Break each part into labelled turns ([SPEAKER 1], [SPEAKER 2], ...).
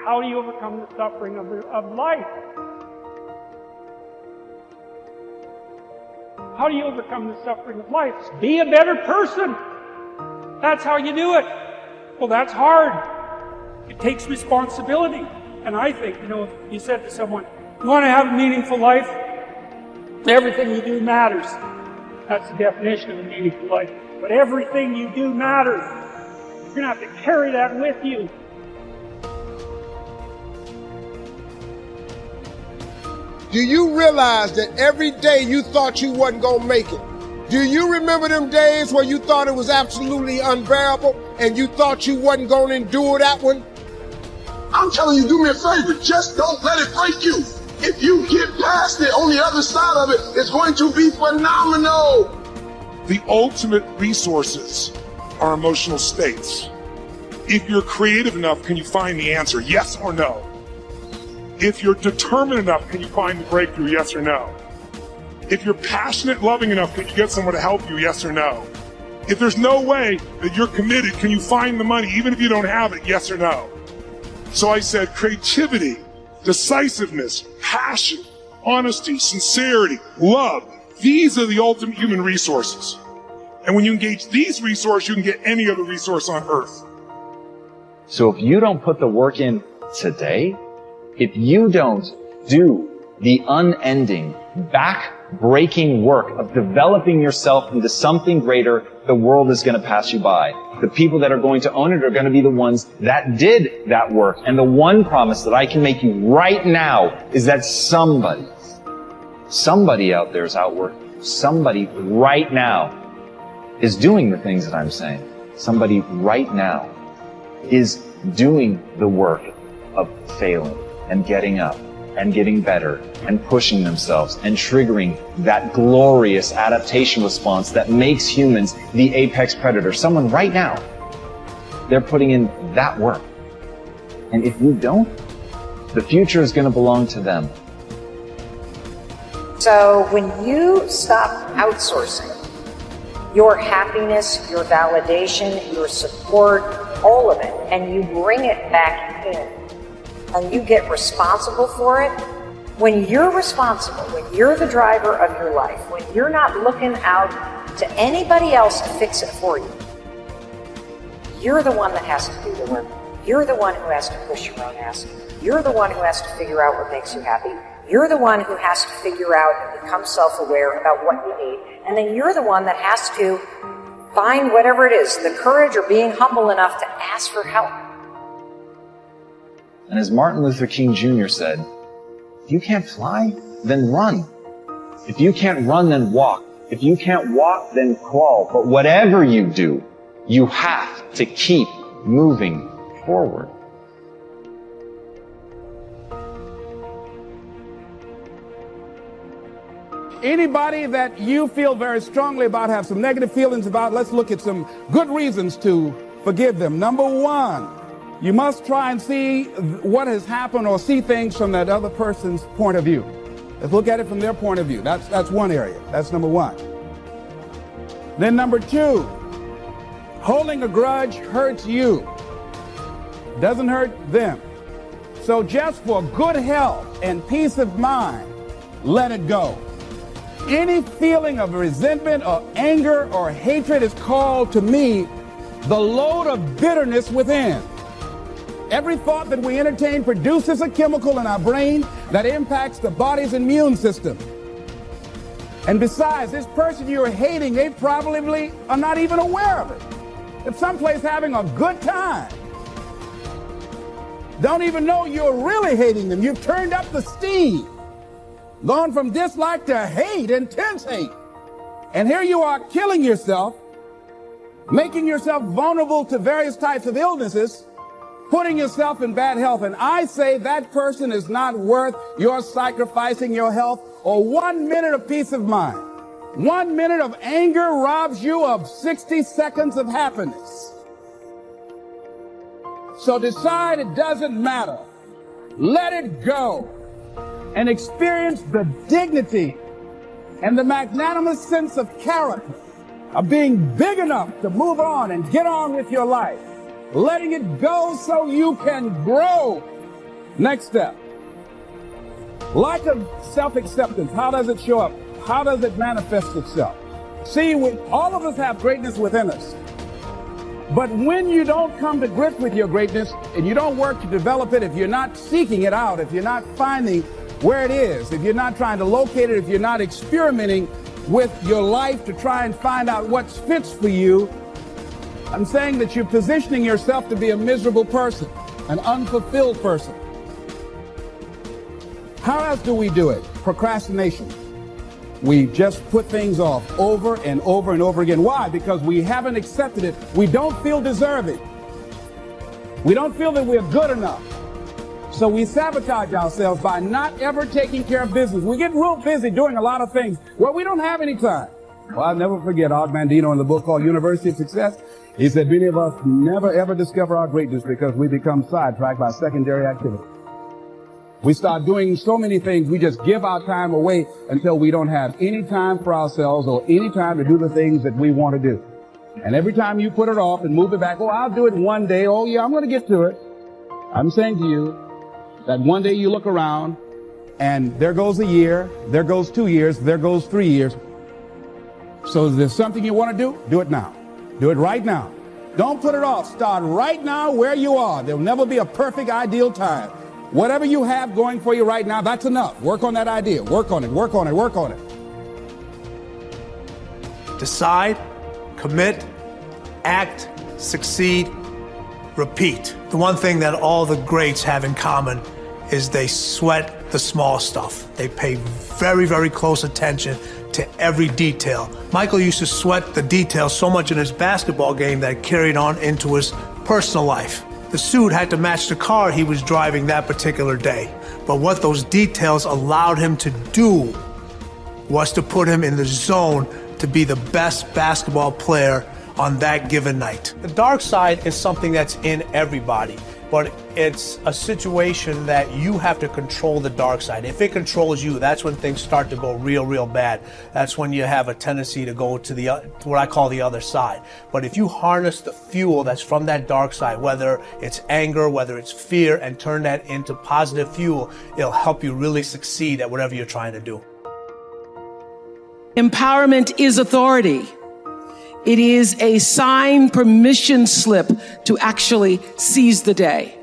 [SPEAKER 1] How do you overcome the suffering of life? How do you overcome the suffering of life? Be a better person. That's how you do it. Well, that's hard. It takes responsibility. And I think, if you said to someone, you want to have a meaningful life? Everything you do matters. That's the definition of a meaningful life. But everything you do matters. You're going to have to carry that with you.
[SPEAKER 2] Do you realize that every day you thought you wasn't going to make it? Do you remember them days where you thought it was absolutely unbearable and you thought you wasn't going to endure that one?
[SPEAKER 3] I'm telling you, do me a favor, just don't let it break you. If you get past it, on the other side of it, it's going to be phenomenal.
[SPEAKER 4] The ultimate resources are emotional states. If you're creative enough, can you find the answer, yes or no? If you're determined enough, can you find the breakthrough, yes or no? If you're passionate, loving enough, can you get someone to help you, yes or no? If there's no way that you're committed, can you find the money, even if you don't have it, yes or no? So I said creativity, decisiveness, passion, honesty, sincerity, love. These are the ultimate human resources. And when you engage these resources, you can get any other resource on earth.
[SPEAKER 5] So if you don't put the work in today, if you don't do the unending, back-breaking work of developing yourself into something greater, the world is going to pass you by. The people that are going to own it are going to be the ones that did that work. And the one promise that I can make you right now is that somebody out there is out working. Somebody right now is doing the things that I'm saying. Somebody right now is doing the work of failing and getting up and getting better and pushing themselves and triggering that glorious adaptation response that makes humans the apex predator. Someone right now, they're putting in that work. And if you don't, the future is going to belong to them.
[SPEAKER 6] So when you stop outsourcing your happiness, your validation, your support, all of it, and you bring it back in, and you get responsible for it, when you're responsible, when you're the driver of your life, when you're not looking out to anybody else to fix it for you, you're the one that has to do the work. You're the one who has to push your own ass. You're the one who has to figure out what makes you happy. You're the one who has to figure out and become self-aware about what you need. And then you're the one that has to find whatever it is, the courage or being humble enough to ask for help.
[SPEAKER 5] And as Martin Luther King Jr. said, if you can't fly, then run. If you can't run, then walk. If you can't walk, then crawl. But whatever you do, you have to keep moving forward.
[SPEAKER 7] Anybody that you feel very strongly about, have some negative feelings about, let's look at some good reasons to forgive them. Number one, you must try and see what has happened or see things from that other person's point of view. Let's look at it from their point of view. That's one area. That's number one. Then number two, holding a grudge hurts you. Doesn't hurt them. So just for good health and peace of mind, let it go. Any feeling of resentment or anger or hatred is called to me the load of bitterness within. Every thought that we entertain produces a chemical in our brain that impacts the body's immune system. And besides, this person you're hating, they probably are not even aware of it. It's someplace having a good time. Don't even know you're really hating them. You've turned up the steam. Gone from dislike to hate, intense hate. And here you are killing yourself, making yourself vulnerable to various types of illnesses, putting yourself in bad health. And I say that person is not worth your sacrificing your health or 1 minute of peace of mind. 1 minute of anger robs you of 60 seconds of happiness. So decide it doesn't matter. Let it go. And experience the dignity and the magnanimous sense of character of being big enough to move on and get on with your life. Letting it go so you can grow Next step. Lack of self-acceptance. How does it show up? How does it manifest itself? See, all of us have greatness within us. But when you don't come to grips with your greatness and you don't work to develop it, if you're not seeking it out, if you're not finding where it is, if you're not trying to locate it, if you're not experimenting with your life to try and find out what fits for you, I'm saying that you're positioning yourself to be a miserable person, an unfulfilled person. How else do we do it? Procrastination. We just put things off over and over and over again. Why? Because we haven't accepted it. We don't feel deserving. We don't feel that we're good enough. So we sabotage ourselves by not ever taking care of business. We get real busy doing a lot of things where we don't have any time. Well, I'll never forget Og Mandino in the book called University of Success. He said many of us never ever discover our greatness because we become sidetracked by secondary activity. We start doing so many things, we just give our time away until we don't have any time for ourselves or any time to do the things that we want to do. And every time you put it off and move it back, oh, I'll do it one day. Oh, yeah, I'm going to get to it. I'm saying to you that one day you look around and there goes a year, there goes 2 years, there goes 3 years. So if there's something you want to do it now. Do it right now. Don't put it off. Start right now where you are. There'll never be a perfect, ideal time. Whatever you have going for you right now, that's enough. Work on that idea. Work on it, work on it, work on it.
[SPEAKER 8] Decide, commit, act, succeed, repeat. The one thing that all the greats have in common is they sweat the small stuff. They pay very, very close attention to every detail. Michael used to sweat the details so much in his basketball game that it carried on into his personal life. The suit had to match the car he was driving that particular day. But what those details allowed him to do was to put him in the zone to be the best basketball player on that given night. The dark side is something that's in everybody, but it's a situation that you have to control the dark side. If it controls you, that's when things start to go real bad. That's when you have a tendency to go to what I call the other side. But if you harness the fuel that's from that dark side, whether it's anger, whether it's fear, and turn that into positive fuel, it'll help you really succeed at whatever you're trying to do.
[SPEAKER 9] Empowerment is authority. It is a signed permission slip to actually seize the day.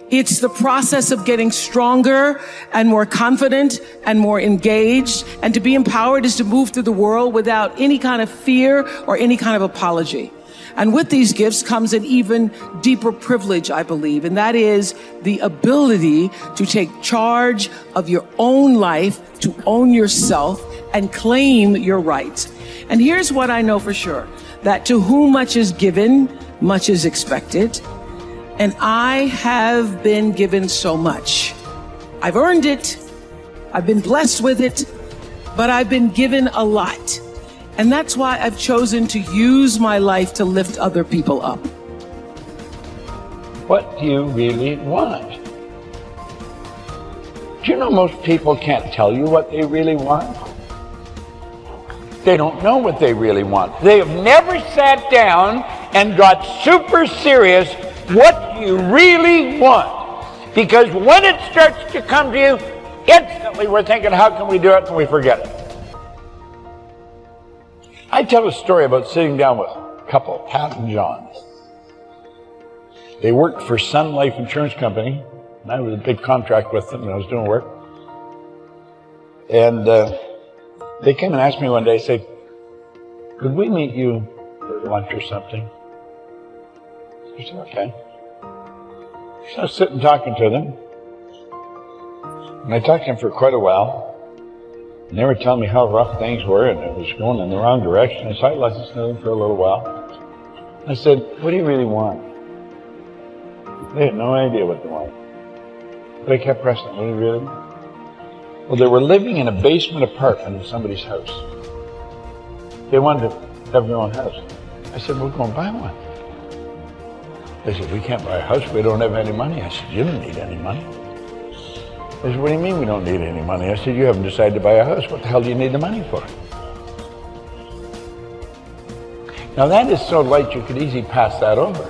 [SPEAKER 9] It's the process of getting stronger and more confident and more engaged. And to be empowered is to move through the world without any kind of fear or any kind of apology. And with these gifts comes an even deeper privilege, I believe, and that is the ability to take charge of your own life, to own yourself, and claim your rights. And here's what I know for sure, that to whom much is given, much is expected. And I have been given so much. I've earned it. I've been blessed with it, but I've been given a lot. And that's why I've chosen to use my life to lift other people up.
[SPEAKER 10] What do you really want? Do you know most people can't tell you what they really want? They don't know what they really want. They have never sat down and got super serious. What do you really want? Because when it starts to come to you, instantly we're thinking, how can we do it? And we forget it. I tell a story about sitting down with a couple, Pat and John. They worked for Sun Life Insurance Company, and I was a big contract with them, and I was doing work. And they came and asked me one day, say, could we meet you for lunch or something? I said, okay. So I was sitting talking to them. And I talked to them for quite a while. And they were telling me how rough things were and it was going in the wrong direction. So I listened to them for a little while. I said, what do you really want? They had no idea what they wanted. But I kept pressing, what do you really want? Well, they were living in a basement apartment in somebody's house. They wanted to have their own house. I said, we're going to buy one. They said, we can't buy a house. We don't have any money. I said, you don't need any money. They said, what do you mean we don't need any money? I said, you haven't decided to buy a house. What the hell do you need the money for? Now that is so light you could easily pass that over.